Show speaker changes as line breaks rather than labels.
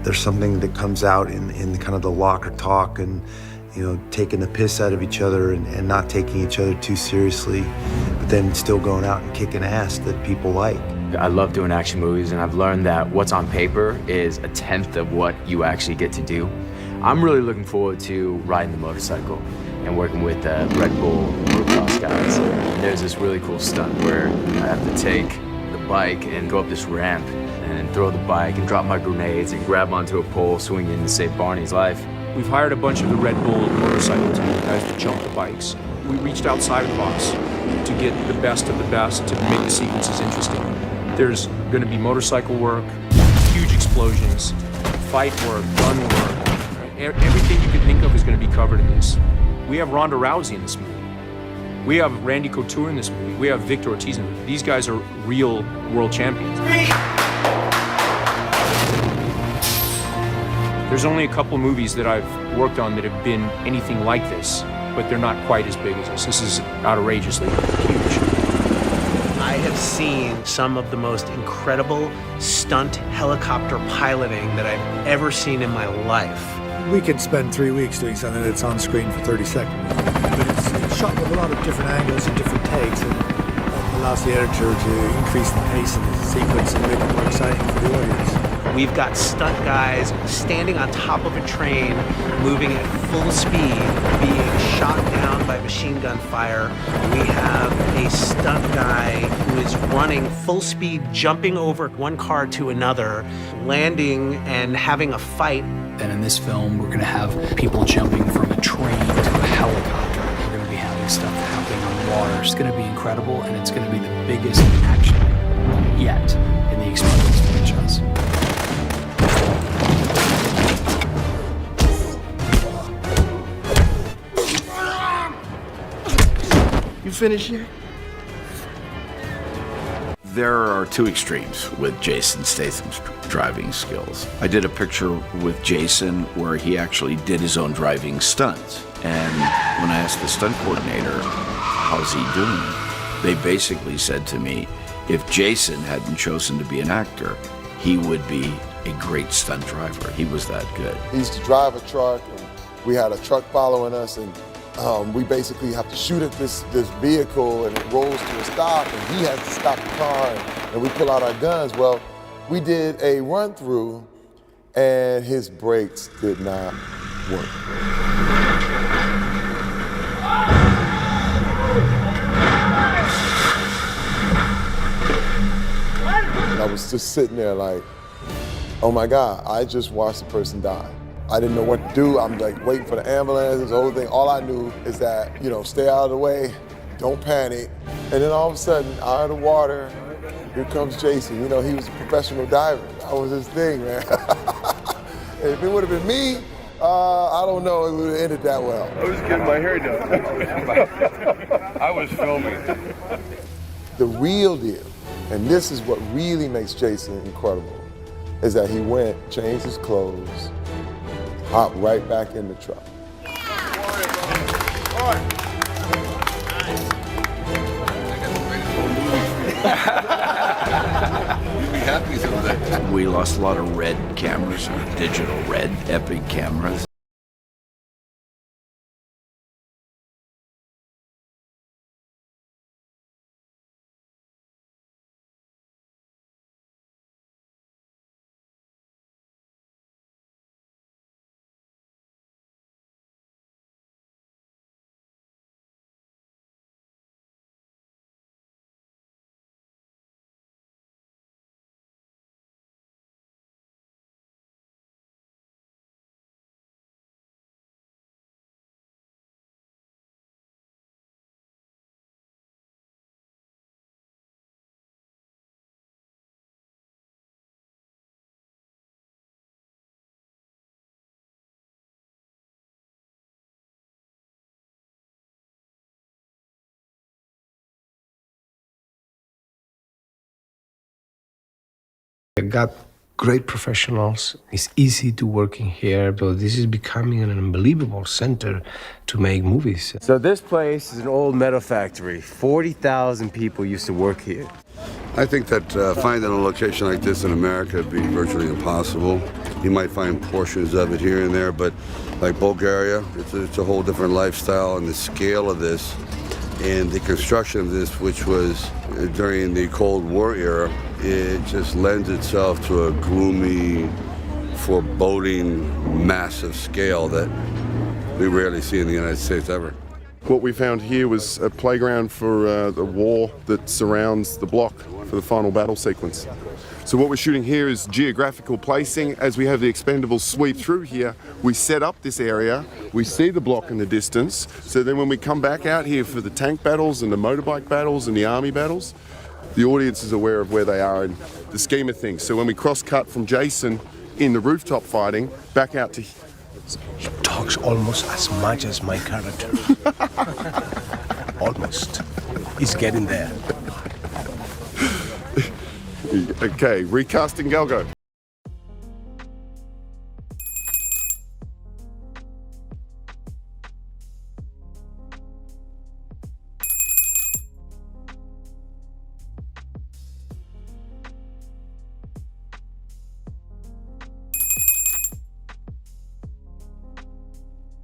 There's something that comes out in kind of the locker talk and, you know, taking the piss out of each other and not taking each other too seriously, but then still going out and kicking ass that people like.
I love doing action movies, and I've learned that what's on paper is a tenth of what you actually get to do. I'm really looking forward to riding the motorcycle and working with Red Bull motocross guys. And there's this really cool stunt where I have to take the bike and go up this ramp and throw the bike and drop my grenades and grab onto a pole, swing in to save Barney's life.
We've hired a bunch of the Red Bull motorcycle team guys to jump the bikes. We reached outside of the box to get the best of the best to make the sequences interesting. There's going to be motorcycle work, huge explosions, fight work, gun work. Everything you could think of is going to be covered in this. We have Ronda Rousey in this movie. We have Randy Couture in this movie. We have Victor Ortiz in the movie. These guys are real world champions. There's only a couple movies that I've worked on that have been anything like this, but they're not quite as big as this. This is outrageously huge.
I have seen some of the most incredible stunt helicopter piloting that I've ever seen in my life.
We could spend 3 weeks doing something that's on screen for 30 seconds. But it's shot with a lot of different angles and different takes, and allows the editor to increase the pace of the sequence and make it more exciting for the audience.
We've got stunt guys standing on top of a train, moving at full speed, being shot down by machine gun fire. We have a stunt guy who is running full speed, jumping over one car to another, landing and having a fight.
And in this film, we're going to have people jumping from a train to a helicopter. We're going to be having stuff happening on water. It's going to be incredible, and it's going to be the biggest action yet in the Expendables franchise.
You finished yet?
There are two extremes with Jason Statham's driving skills. I did a picture with Jason where he actually did his own driving stunts. And when I asked the stunt coordinator, how's he doing? They basically said to me, if Jason hadn't chosen to be an actor, he would be a great stunt driver. He was that good.
He used to drive a truck, and we had a truck following us, and we basically have to shoot at this vehicle, and it rolls to a stop, and he has to stop the car, and we pull out our guns. Well, we did a run through, and his brakes did not work. And I was just sitting there like, oh my God, I just watched the person die. I didn't know what to do. I'm like waiting for the ambulance, this whole thing. All I knew is that, you know, stay out of the way, don't panic. And then all of a sudden, out of the water, here comes Jason. You know, he was a professional diver. That was his thing, man. If it would have been me, I don't know, it would have ended that well.
I was getting my hair done. I was filming.
The real deal, and this is what really makes Jason incredible, is that he went, changed his clothes, hopped right back in the truck.
You'll be happy someday. We lost a lot of red cameras, digital red, epic cameras.
I got great professionals. It's easy to work in here, but this is becoming an unbelievable center to make movies.
So this place is an old metal factory. 40,000 people used to work here.
I think that finding a location like this in America would be virtually impossible. You might find portions of it here and there, but like Bulgaria, it's a whole different lifestyle, and the scale of this and the construction of this, which was during the Cold War era, it just lends itself to a gloomy, foreboding, massive scale that we rarely see in the United States ever.
What we found here was a playground for the war that surrounds the block for the final battle sequence. So what we're shooting here is geographical placing. As we have the Expendables sweep through here, we set up this area, we see the block in the distance, so then when we come back out here for the tank battles and the motorbike battles and the army battles, the audience is aware of where they are in the scheme of things. So when we cross-cut from Jason in the rooftop fighting, back out to...
He talks almost as much as my character. Almost. He's getting there.
Okay, recasting Galgo.